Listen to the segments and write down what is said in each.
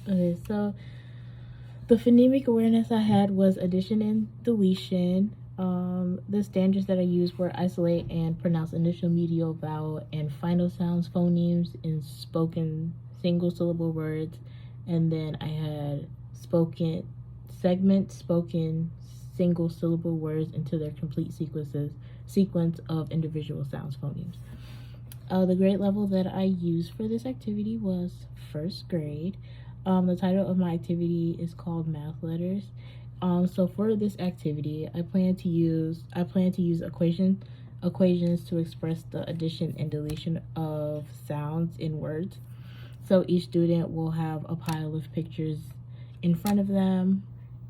Okay, so the phonemic awareness I had was addition and deletion. The standards that I used were isolate and pronounce initial, medial, vowel, and final sounds phonemes in spoken single syllable words. And then I had spoken single syllable words into their complete sequence of individual sounds phonemes. The grade level that I used for this activity was first grade. The title of my activity is called Math Letters. So for this activity, I plan to use equations to express the addition and deletion of sounds in words. So each student will have a pile of pictures in front of them,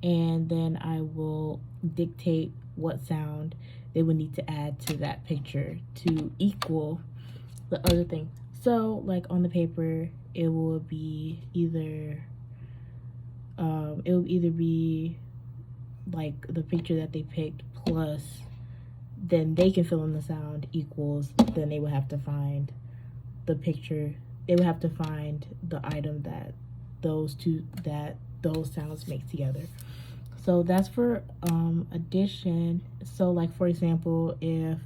and then I will dictate what sound they would need to add to that picture to equal the other thing. So, like on the paper, it will either be like the picture that they picked plus then they can fill in the sound equals then they would have to find the picture. They would have to find the item that those sounds make together. So that's for addition. So like for example, if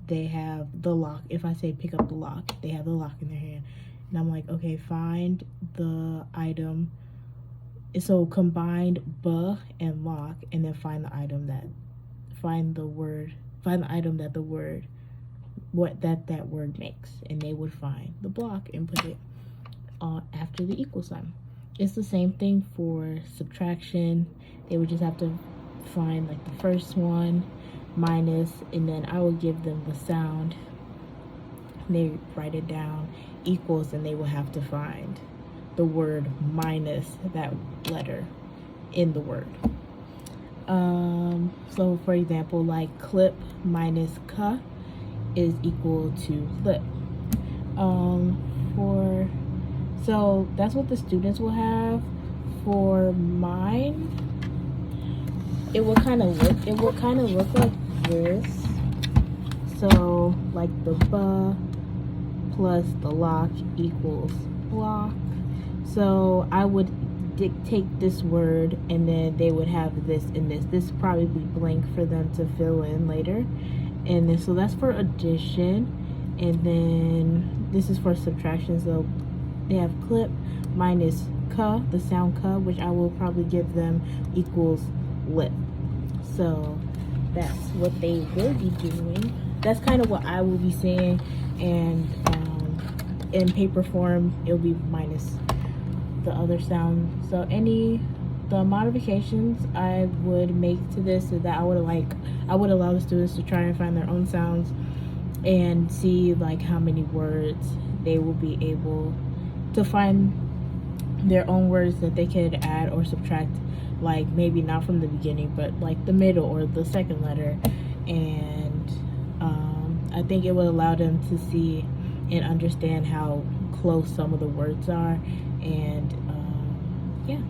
they have the lock, if I say pick up the lock, they have the lock in their hand, and I'm like, okay, find the item. So combined "buh" and "lock," and then find the item that the word what that word makes, and they would find the block and put it after the equal sign. It's the same thing for subtraction. They would just have to find like the first one minus, and then I will give them the sound. They write it down equals, and they will have to find the word minus that letter in the word. So for example, like clip minus "ka" is equal to clip. For So that's what the students will have. For mine, it will kind of look like this. So like the "ba" plus the "lock" equals "block." So I would dictate this word, and then they would have this and this. This probably be blank for them to fill in later. And then so that's for addition, and then this is for subtraction. So they have clip minus "ka," the sound "ka," which I will probably give them equals lip. So that's what they will be doing. That's kind of what I will be saying, and in paper form, it'll be minus the other sound. So the modifications I would make to this is that I would allow the students to try and find their own sounds and see like how many words they will be able to find their own words that they could add or subtract, like maybe not from the beginning but like the middle or the second letter. And I think it would allow them to see and understand how close some of the words are. And yeah.